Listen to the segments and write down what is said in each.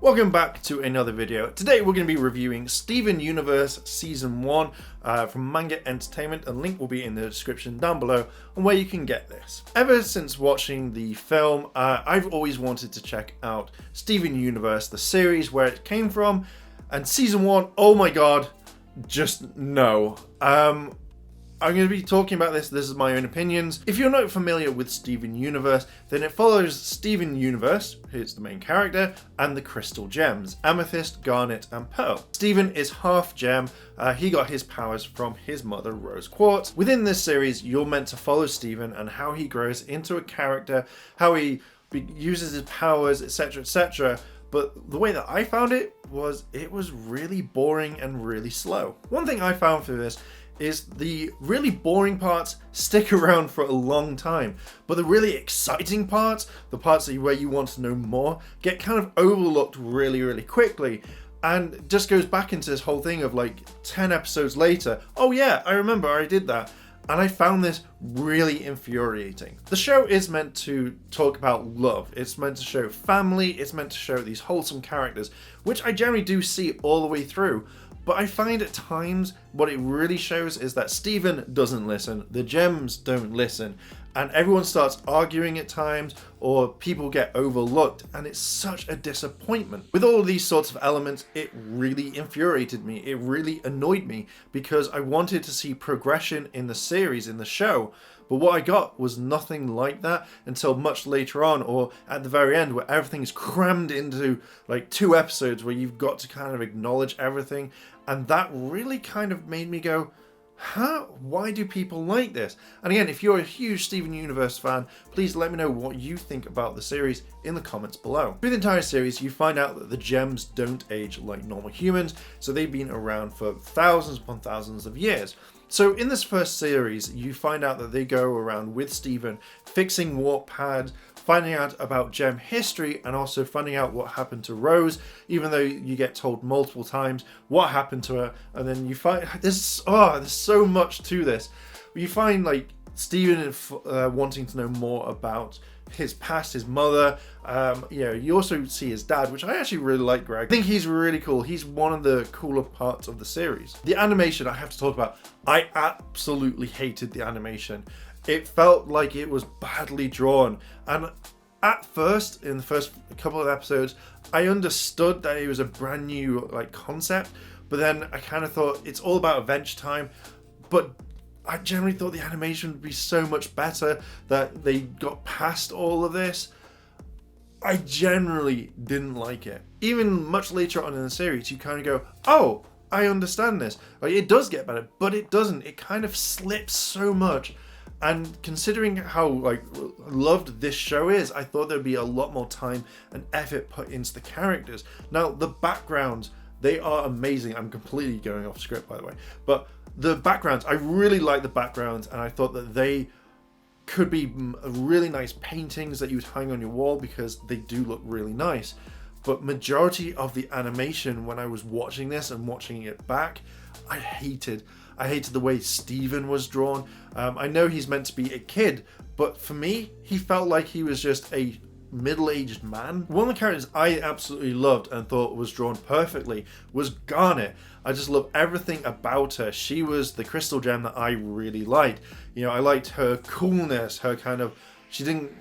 Welcome back to another video. Today we're going to be reviewing Steven Universe Season 1 from Manga Entertainment. A link will be in the description down below on where you can get this. Ever since watching the film, I've always wanted to check out Steven Universe, the series, where it came from, and Season 1, oh my god, just no. I'm going to be talking about this is my own opinions. If you're not familiar with Steven Universe, then it follows Steven Universe, who's the main character, and the crystal gems, Amethyst, Garnet, and Pearl. Steven is half gem. He got his powers from his mother, Rose Quartz. Within this series, you're meant to follow Steven and how he grows into a character, how he uses his powers, etc, etc. But the way that I found it was really boring and really slow. One thing I found for this is the really boring parts stick around for a long time, but the really exciting parts, the parts where you want to know more, get kind of overlooked really quickly, and just goes back into this whole thing of like 10 episodes later, oh yeah, I remember I did that. And I found this really infuriating. The show is meant to talk about love. It's meant to show family. It's meant to show these wholesome characters, which I generally do see all the way through. But I find at times what it really shows is that Steven doesn't listen, the gems don't listen, and everyone starts arguing at times, or people get overlooked, and it's such a disappointment. With all of these sorts of elements, it really infuriated me. It really annoyed me because I wanted to see progression in the series, in the show. But what I got was nothing like that until much later on, or at the very end, where everything is crammed into like 2 episodes where you've got to kind of acknowledge everything. And that really kind of made me go, huh? Why do people like this? And again, if you're a huge Steven Universe fan, please let me know what you think about the series in the comments below. Through the entire series, you find out that the gems don't age like normal humans, so they've been around for thousands upon thousands of years. So in this first series, you find out that they go around with Steven, fixing warp pads, finding out about gem history, and also finding out what happened to Rose, even though you get told multiple times what happened to her. And then you find there's so much to this. You find like Steven wanting to know more about his past, his mother. You also see his dad, which I actually really like. Greg, I think he's really cool. He's one of the cooler parts of the series. The animation I have to talk about. I absolutely hated the animation. It felt like it was badly drawn, and at first, in the first couple of episodes, I understood that it was a brand new like concept, but then I kind of thought it's all about Adventure Time, but I generally thought the animation would be so much better that they got past all of this. I generally didn't like it. Even much later on in the series, you kind of go, oh, I understand this. Like, it does get better, but it doesn't. It kind of slips so much. And considering how like loved this show is, I thought there'd be a lot more time and effort put into the characters. Now, the backgrounds, they are amazing. I'm completely going off script, by the way. But the backgrounds, I really like the backgrounds, and I thought that they could be really nice paintings that you would hang on your wall because they do look really nice. But majority of the animation when I was watching this and watching it back, I hated the way Steven was drawn. I know he's meant to be a kid, but for me, he felt like he was just a middle-aged man. One of the characters I absolutely loved and thought was drawn perfectly was Garnet. I just love everything about her. She was the crystal gem that I really liked. I liked her coolness, her kind of, she didn't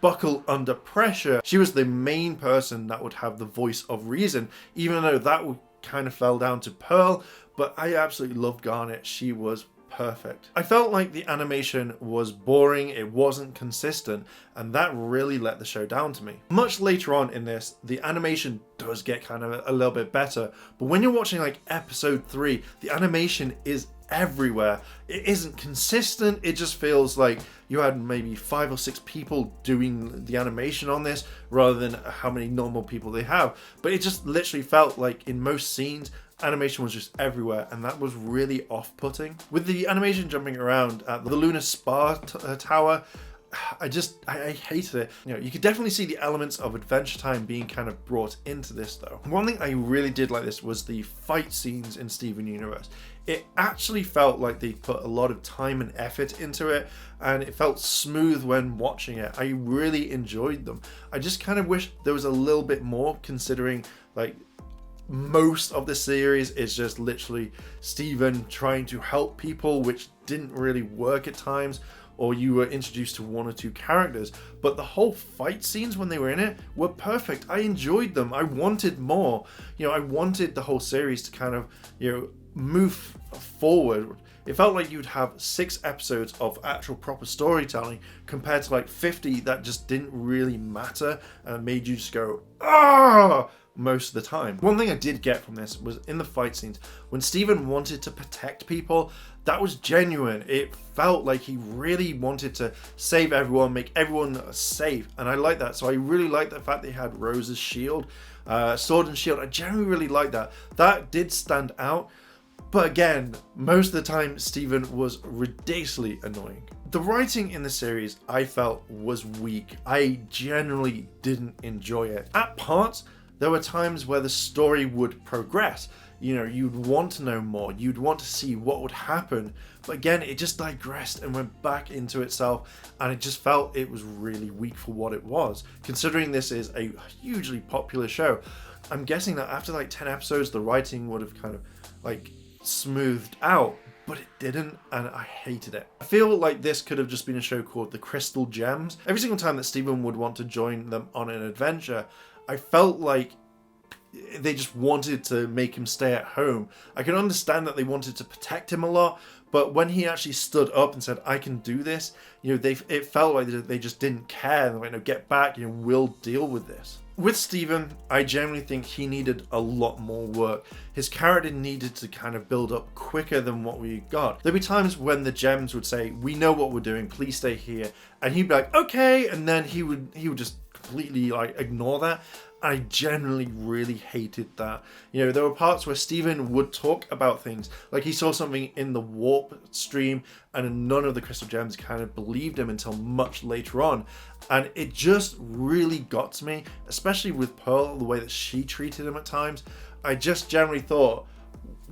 buckle under pressure. She was the main person that would have the voice of reason, even though that kind of fell down to Pearl. But I absolutely loved Garnet. She was perfect. I felt like the animation was boring, it wasn't consistent, and that really let the show down to me. Much later on in this, the animation does get kind of a little bit better, but when you're watching like episode 3, the animation is everywhere. It isn't consistent. It just feels like you had maybe 5 or 6 people doing the animation on this rather than how many normal people they have. But it just literally felt like in most scenes, animation was just everywhere, and that was really off-putting. With the animation jumping around at the Lunar Spa Tower, I hated it. You could definitely see the elements of Adventure Time being kind of brought into this though. One thing I really did like this was the fight scenes in Steven Universe. It actually felt like they put a lot of time and effort into it, and it felt smooth when watching it. I really enjoyed them. I just kind of wish there was a little bit more, considering Like, most of the series is just literally Steven trying to help people, which didn't really work at times, or you were introduced to one or two characters, but the whole fight scenes when they were in it were perfect. I enjoyed them. I wanted more. I wanted the whole series to kind of, move forward. It felt like you'd have 6 episodes of actual proper storytelling compared to like 50 that just didn't really matter and made you just go, ah, most of the time. One thing I did get from this was in the fight scenes, when Steven wanted to protect people, that was genuine. It felt like he really wanted to save everyone, make everyone safe, and I like that. So I really like the fact they had Rose's shield, sword and shield. I generally really like that. That did stand out. But again, most of the time, Steven was ridiculously annoying. The writing in the series, I felt, was weak. I generally didn't enjoy it. At parts, there were times where the story would progress. You'd want to know more. You'd want to see what would happen. But again, it just digressed and went back into itself. And it just felt it was really weak for what it was. Considering this is a hugely popular show, I'm guessing that after like 10 episodes, the writing would have kind of like smoothed out, but it didn't, and I hated it. I feel like this could have just been a show called The Crystal Gems. Every single time that Steven would want to join them on an adventure, I felt like they just wanted to make him stay at home. I can understand that they wanted to protect him a lot, but when he actually stood up and said, I can do this, it felt like they just didn't care. They went, no, get back, we'll deal with this. With Steven, I generally think he needed a lot more work. His character needed to kind of build up quicker than what we got. There'd be times when the gems would say, we know what we're doing, please stay here. And he'd be like, okay, and then he would just completely like ignore that. I generally really hated that. There were parts where Steven would talk about things, like he saw something in the warp stream and none of the crystal gems kind of believed him until much later on. And it just really got to me, especially with Pearl, the way that she treated him at times. I just generally thought,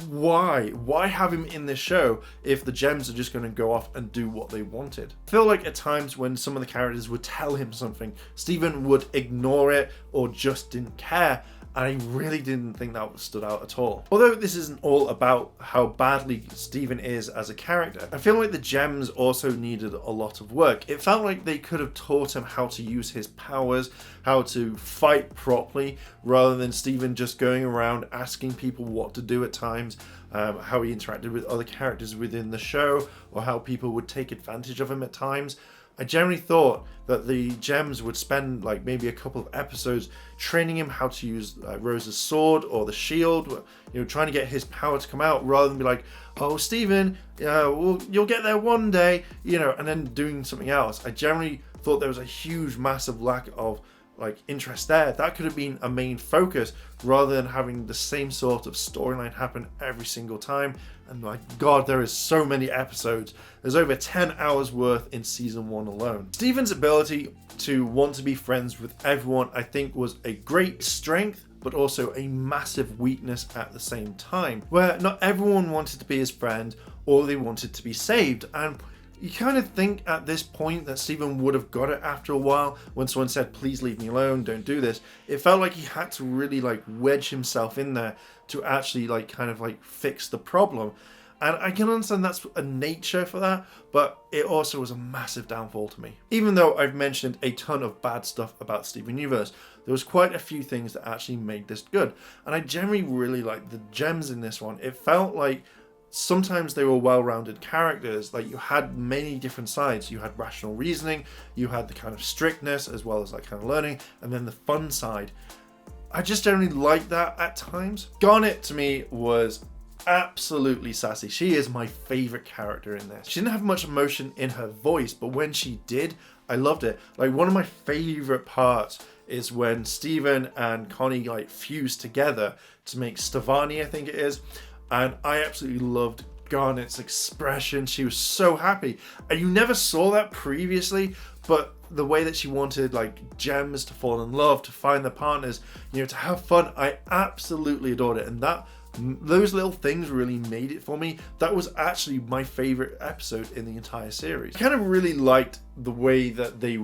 why have him in this show if the gems are just going to go off and do what they wanted? I feel like at times when some of the characters would tell him something, Steven would ignore it or just didn't care. I really didn't think that stood out at all. Although this isn't all about how badly Steven is as a character, I feel like the gems also needed a lot of work. It felt like they could have taught him how to use his powers, how to fight properly, rather than Steven just going around asking people what to do at times, how he interacted with other characters within the show, or how people would take advantage of him at times. I generally thought that the gems would spend like maybe a couple of episodes training him how to use Rose's sword or the shield, trying to get his power to come out, rather than be like, oh, Steven, you'll get there one day, and then doing something else. I generally thought there was a huge, massive lack of interest there. That could have been a main focus rather than having the same sort of storyline happen every single time. And my god, there is so many episodes. There's over 10 hours worth in season 1 alone. Steven's ability to want to be friends with everyone, I think, was a great strength, but also a massive weakness at the same time, where not everyone wanted to be his friend or they wanted to be saved. And you kind of think at this point that Steven would have got it after a while when someone said, please leave me alone, don't do this. It felt like he had to really wedge himself in there to actually fix the problem. And I can understand that's a nature for that, but it also was a massive downfall to me. Even though I've mentioned a ton of bad stuff about Steven Universe, there was quite a few things that actually made this good. And I generally really liked the gems in this one. It felt like sometimes they were well-rounded characters. Like, you had many different sides. You had rational reasoning, you had the kind of strictness as well as kind of learning, and then the fun side. I just generally liked that at times. Garnet to me was absolutely sassy. She is my favorite character in this. She didn't have much emotion in her voice, but when she did, I loved it. One of my favorite parts is when Steven and Connie fuse together to make Stevani, I think it is. And I absolutely loved Garnet's expression. She was so happy. And you never saw that previously, but the way that she wanted gems to fall in love, to find their partners, to have fun, I absolutely adored it. And those little things really made it for me. That was actually my favorite episode in the entire series. I kind of really liked the way that they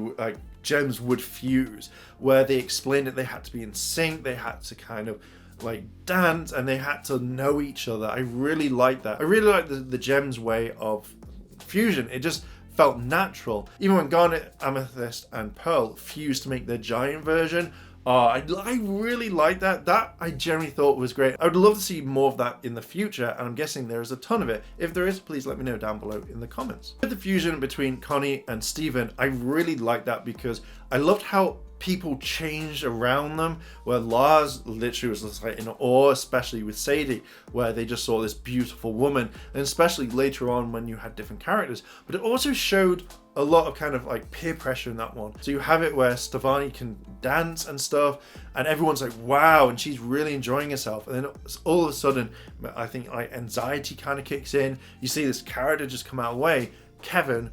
gems would fuse, where they explained that they had to be in sync, they had to kind of like dance, and they had to know each other. I really like that. I really like the gems way of fusion. It just felt natural. Even when Garnet, Amethyst, and Pearl fused to make their giant version, I really like that. That I generally thought was great. I would love to see more of that in the future, and I'm guessing there is a ton of it. If there is, please let me know down below in the comments. With the fusion between Connie and Steven, I really like that because I loved how people changed around them, where Lars literally was just like in awe, especially with Sadie, where they just saw this beautiful woman, and especially later on when you had different characters. But it also showed a lot of kind of like peer pressure in that one. So you have it where Stefani can dance and stuff, and everyone's like, wow, and she's really enjoying herself. And then all of a sudden, I think like anxiety kind of kicks in. You see this character just come out of the way, Kevin,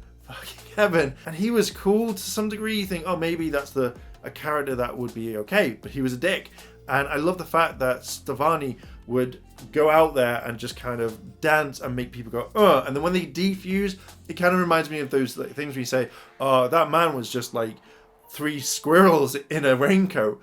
and he was cool to some degree. You think, oh, maybe that's a character that would be okay, but he was a dick. And I love the fact that Stefani would go out there and just kind of dance and make people go, and then when they defuse, it kind of reminds me of those like, things where you say, oh, that man was just like 3 squirrels in a raincoat.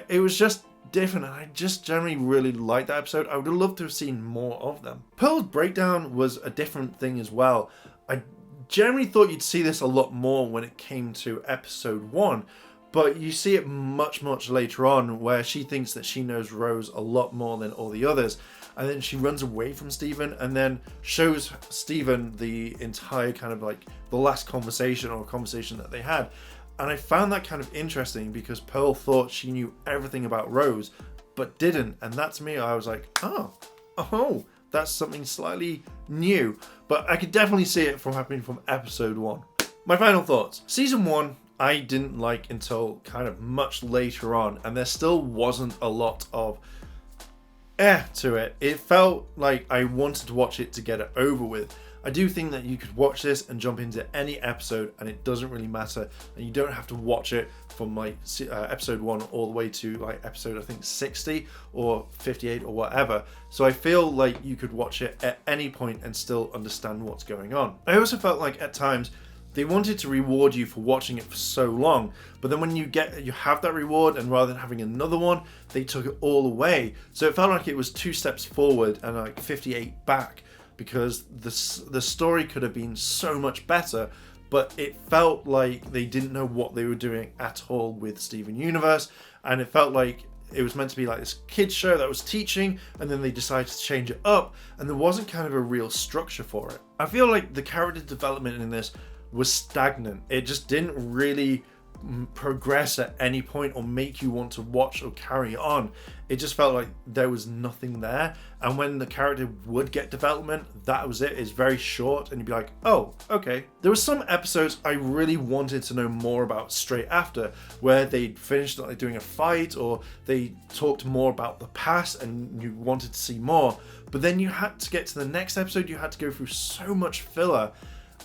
It was just different, and I just generally really liked that episode. I would have loved to have seen more of them. Pearl's breakdown was a different thing as well. I generally thought you'd see this a lot more when it came to episode 1, but you see it much later on, where she thinks that she knows Rose a lot more than all the others, and then she runs away from Steven and then shows Steven the entire kind of like the last conversation or conversation that they had. And I found that kind of interesting because Pearl thought she knew everything about Rose but didn't, and that's me. I was like, oh, that's something slightly new, but I could definitely see it from happening from episode 1. My final thoughts. Season 1 I didn't like until kind of much later on, and there still wasn't a lot of to it. It felt like I wanted to watch it to get it over with. I do think that you could watch this and jump into any episode and it doesn't really matter, and you don't have to watch it from like episode 1 all the way to like episode I think 60 or 58 or whatever. So I feel like you could watch it at any point and still understand what's going on. I also felt like at times they wanted to reward you for watching it for so long, but then when you have that reward, and rather than having another one, they took it all away. So it felt like it was 2 steps forward and like 58 back, because the story could have been so much better, but it felt like they didn't know what they were doing at all with Steven Universe, and it felt like it was meant to be like this kids show that was teaching, and then they decided to change it up, and there wasn't kind of a real structure for it. I feel like the character development in this was stagnant. It just didn't really progress at any point or make you want to watch or carry on. It just felt like there was nothing there, and when the character would get development, that was it. It's very short and you'd be like, oh, okay. There were some episodes I really wanted to know more about straight after, where they'd finished like doing a fight or they talked more about the past and you wanted to see more, but then you had to get to the next episode, you had to go through so much filler.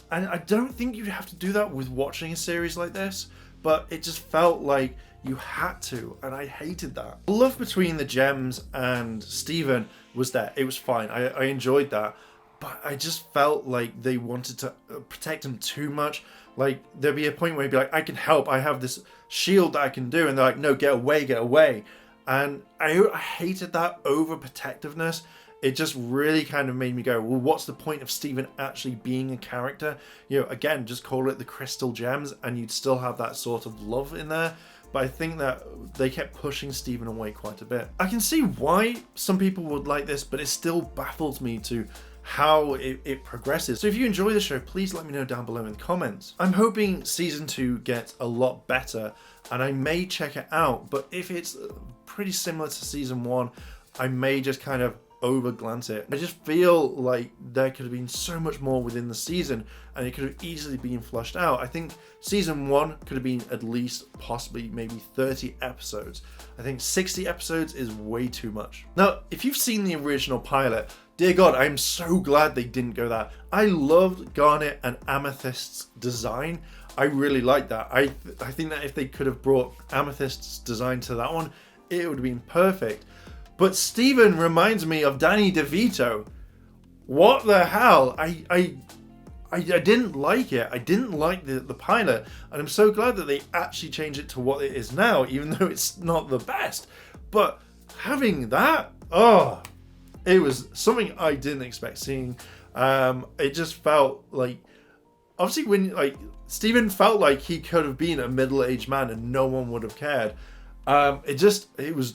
And I don't think you'd have to do that with watching a series like this, but it just felt like you had to, and I hated that. The love between the Gems and Steven was there. It was fine. I enjoyed that, but I just felt like they wanted to protect him too much. Like, there'd be a point where he'd be like, I can help. I have this shield that I can do. And they're like, no, get away, get away. And I hated that overprotectiveness. It just really kind of made me go, well, what's the point of Steven actually being a character? You know, again, just call it the Crystal Gems and you'd still have that sort of love in there. But I think that they kept pushing Steven away quite a bit. I can see why some people would like this, but it still baffles me to how it progresses. So if you enjoy the show, please let me know down below in the comments. I'm hoping season 2 gets a lot better and I may check it out, but if it's pretty similar to season 1, I may just kind of over glance it. I just feel like there could have been so much more within the season and it could have easily been flushed out. I think season 1 could have been at least possibly maybe 30 episodes. I think 60 episodes is way too much. Now, if you've seen the original pilot, dear God, I'm so glad they didn't go that. I loved Garnet and Amethyst's design. I really like that. I think that if they could have brought Amethyst's design to that one, it would have been perfect. But Steven reminds me of Danny DeVito. What the hell? I I didn't like it. I didn't like the pilot, and I'm so glad that they actually changed it to what it is now, even though it's not the best. But having that, oh, it was something I didn't expect seeing. It just felt like, obviously when like Steven felt like he could have been a middle-aged man and no one would have cared. It was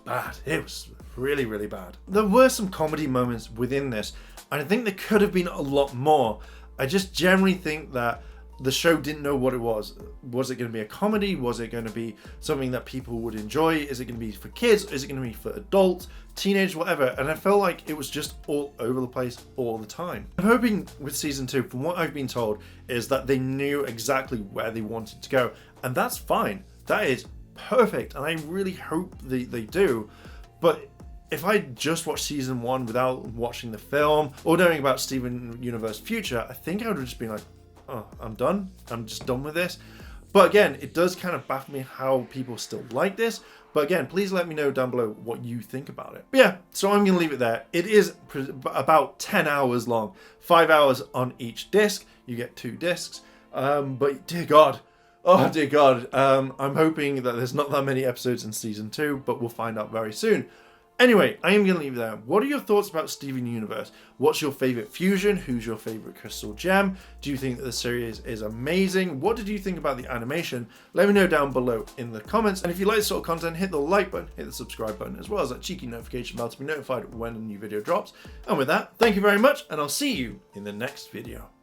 bad. It was really, really bad. There were some comedy moments within this, and I think there could have been a lot more. I just generally think that the show didn't know what it was. Was it going to be a comedy? Was it going to be something that people would enjoy? Is it going to be for kids? Is it going to be for adults, teenagers, whatever? And I felt like it was just all over the place all the time. I'm hoping with season 2, from what I've been told, is that they knew exactly where they wanted to go. And that's fine. That is perfect. And I really hope they do. But if I just watched season 1 without watching the film or knowing about Steven Universe's future, I think I would have just been like, oh, I'm done. I'm just done with this. But again, it does kind of baffle me how people still like this. But again, please let me know down below what you think about it. But yeah, so I'm going to leave it there. It is about 10 hours long, 5 hours on each disc. You get 2 discs. But dear God, oh dear God, I'm hoping that there's not that many episodes in season 2, but we'll find out very soon. Anyway, I am going to leave it there. What are your thoughts about Steven Universe? What's your favourite fusion? Who's your favourite crystal gem? Do you think that the series is amazing? What did you think about the animation? Let me know down below in the comments. And if you like this sort of content, hit the like button, hit the subscribe button, as well as that cheeky notification bell to be notified when a new video drops. And with that, thank you very much, and I'll see you in the next video.